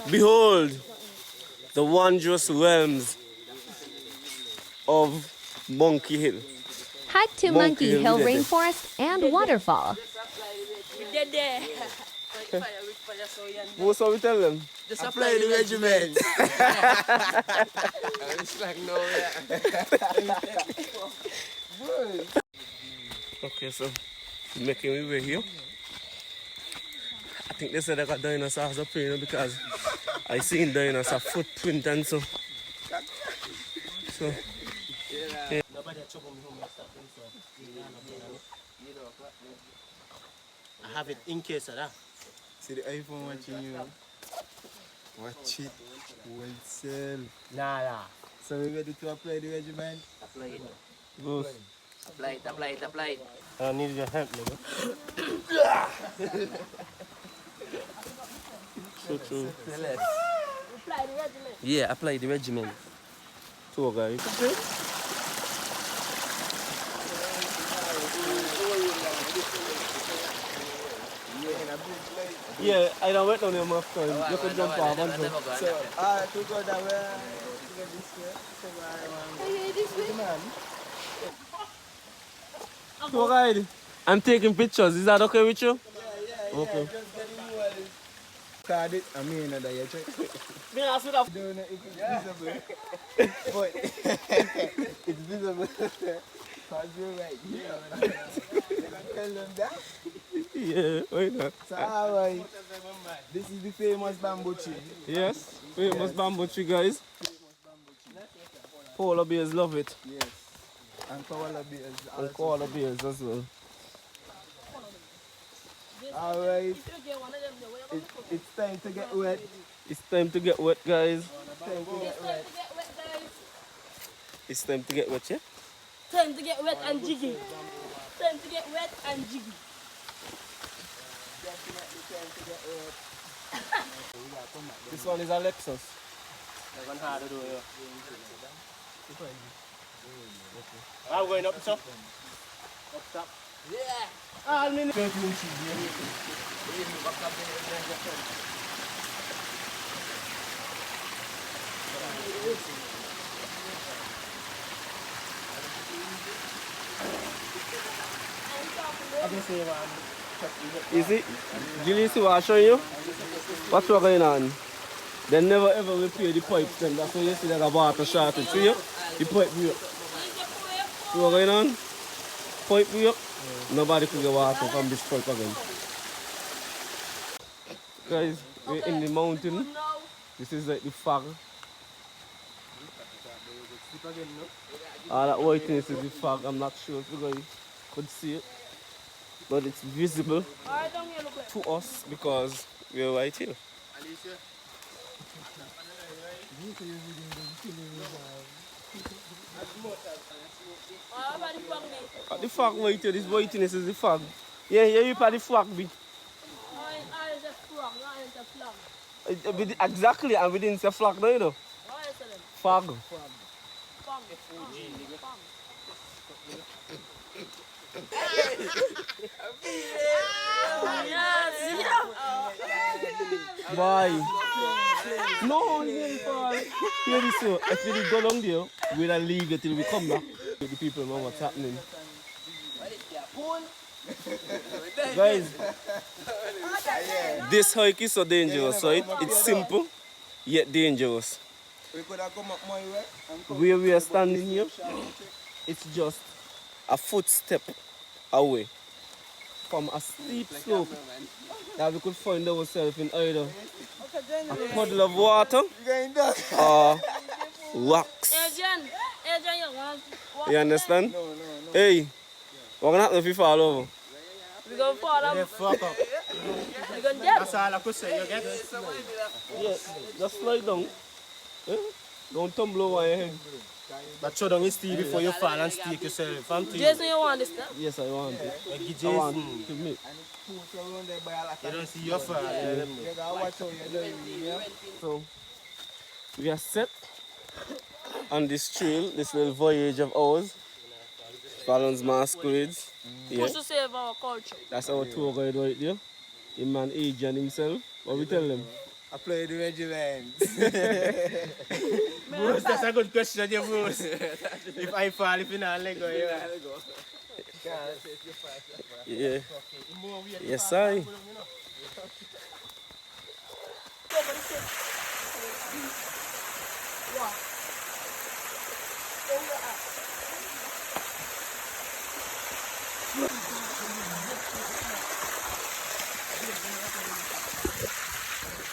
Behold, the wondrous realms of Monkey Hill. Hike to Monkey Hill Rainforest and Waterfall. What's what we tell them? Just apply the regiment. It's like no, Okay, so making me way here. I think they said I got dinosaurs up here, because I seen dinosaur footprint and so. Yeah. I have it in case of that. See the iPhone watching you. Watch it. Wholesale. Nah. So we ready to apply the regimen? Apply it. Good. Apply it. I need your help, nigga. True. Apply the regimen. Yeah, apply the regimen. Tour guide. Yeah, I don't wait on him after. You can jump off and go. So, to go that way, to go this way. So, Tour guide. I'm taking pictures. Is that okay with you? Yeah. Okay. Just get the wall. Card it. I mean, that you check. Me ask you that. Don't know if it's visible. But it's visible. Because you're right here. You can tell them that. Yeah, why not? So, alright. This is the famous bamboo tree. Yes, famous bamboo tree, guys. Polar bears love it. Yes. And koala bears. And koala bears as well. Alright. It's time to get wet. It's time to get wet, guys. Time to get wet. It's time to get wet, yeah? Time to get wet and jiggy. Time to get wet and jiggy. Definitely time to get wet. This one is a Lexus. That one hard to do, yeah. I'm going up, sir. Up top. Yeah. Ah, I mean, you see, Julie, see what I show you? What's going on? They never ever repair the pipes then. That's why you see that a water shortage. See you? The pipe we up. See what going on? Pipe we up. Nobody could get water from this pipe again. Guys, we're in the mountain. This is like the fog. All that whiteness is the fog. I'm not sure if you guys could see it. But it's visible to us because we're right here. The fog right here, this whiteness is the fog. Yeah, you put the fog bit. Exactly, and we didn't say flag now, you know. Fog. Bye. No, here this so if we go down there, we'll leave it till we come back. The people know what's happening. Guys, this hike is so dangerous, right? It's simple, yet dangerous. We could have come up my way. Where we are standing here, it's just a footstep away from a steep slope that we could find ourselves in either a puddle of water or rocks. You understand? No. Hey, what's going to happen if you fall over? We're going to fall up. Yeah, fuck up. We're going to get. That's all I could say, you get? Yeah, just slide down. Eh? Don't tumble over your head. But show down your steel before you fall and stake yourself. Jason, you want this stuff? Yes, I want it. Like I Jason. want it to me. You don't see your fall. So, we are set on this trail, this little voyage of ours. Fallon's Masquerades. Yeah. Push to save our culture. That's our tour guide right there. The man Adrian himself. What we tell them? I play the regiment. Bruce, that's a good question, you Bruce. If I fall, if you not let go, you let go. Yeah. Yes, I.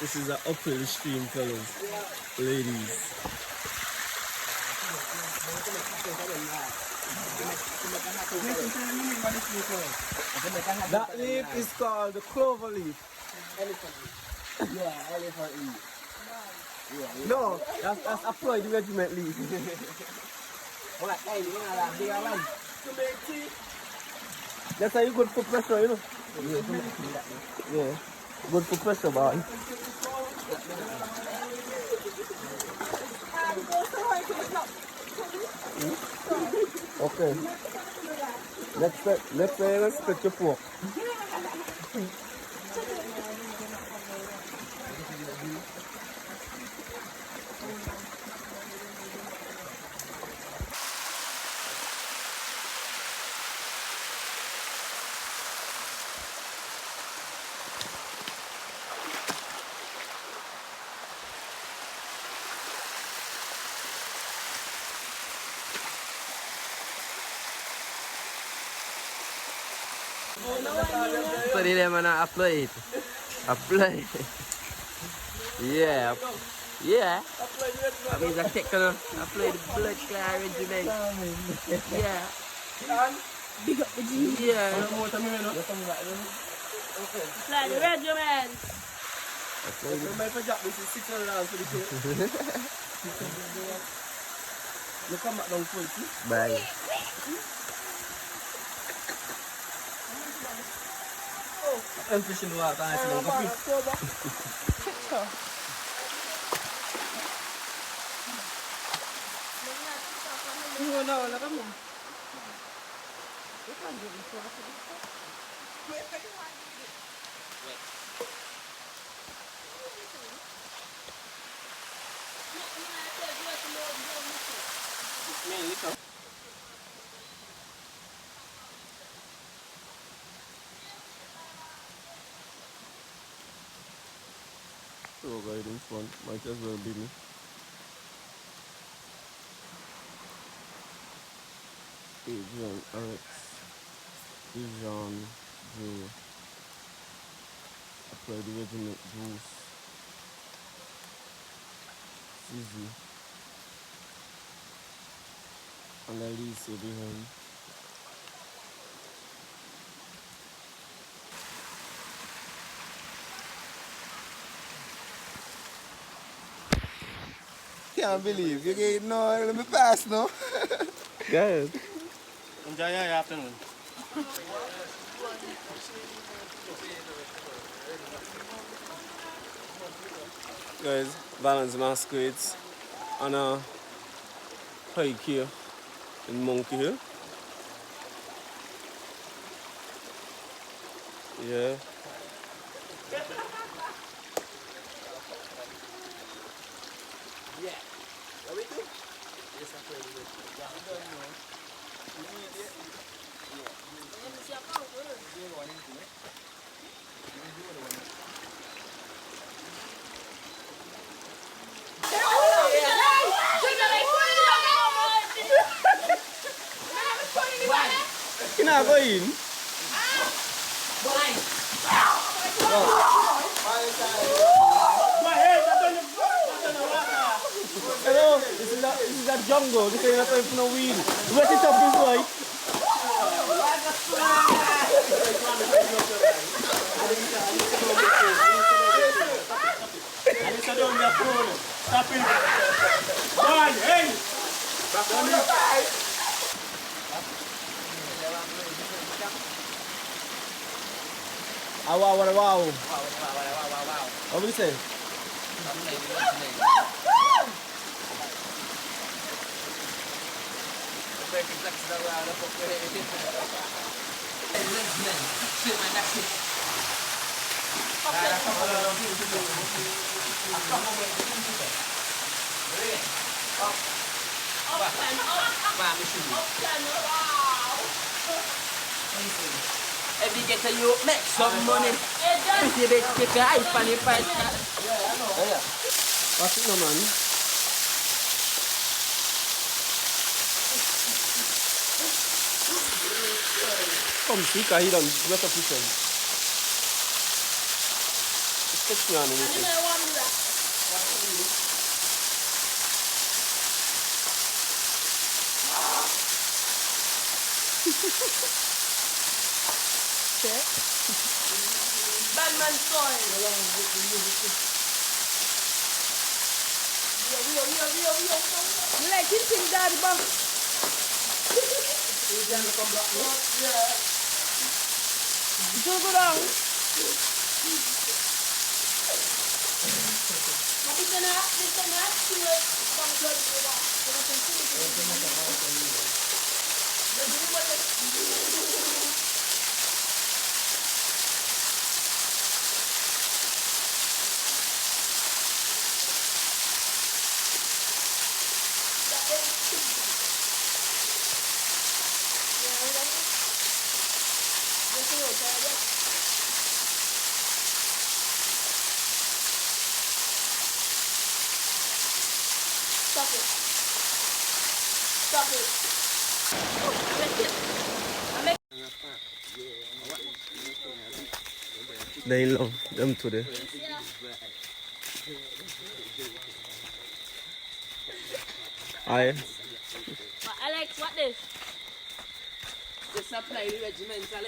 This is an uphill stream, fellas. Ladies. That leaf is called the clover leaf. Yeah, elephant leaf. No, that's a Floyd regiment leaf. What? Hey, you know that big one? That's how you good for pressure, you know? Yeah. Good for pressure, boy. Okay. Next time, let's split your fork. Sorry, them and I apply it. Apply. Yeah. Yeah. I mean, I take on apply the blood clot regiment. Yeah. Big up the G. Yeah. Fly the regiment. Remember Jack, this is $600 for the show. You come back down for it, see? Bye. I'm fishing the water and I see them coffee. So guys, in front, might as well be me. Adrian, Alex, Dijon, Joe, apply the regiment, Bruce, Susie, and Alicia behind. Can't believe you get no, let me pass now. Good. Enjoy your afternoon. Guys, balance masquerades on a hike here in Monkey Hill. Yeah. You're not going? Hello, this is a jungle. This ain't a time for no weed. Wet it up this way. Stop it. One, hey. Back on your side. Wow. What do you say? If you get a you make some money. You take a hype on the price. What's it no, man? Come see, cause he done wet up his head. Sketch me on And it. then I want to do that. Bad man soil. You like him thing, daddy, bum? So go down. Stop it. Stop it. They love them today. Aye. But Alex, what this? The supply regimental.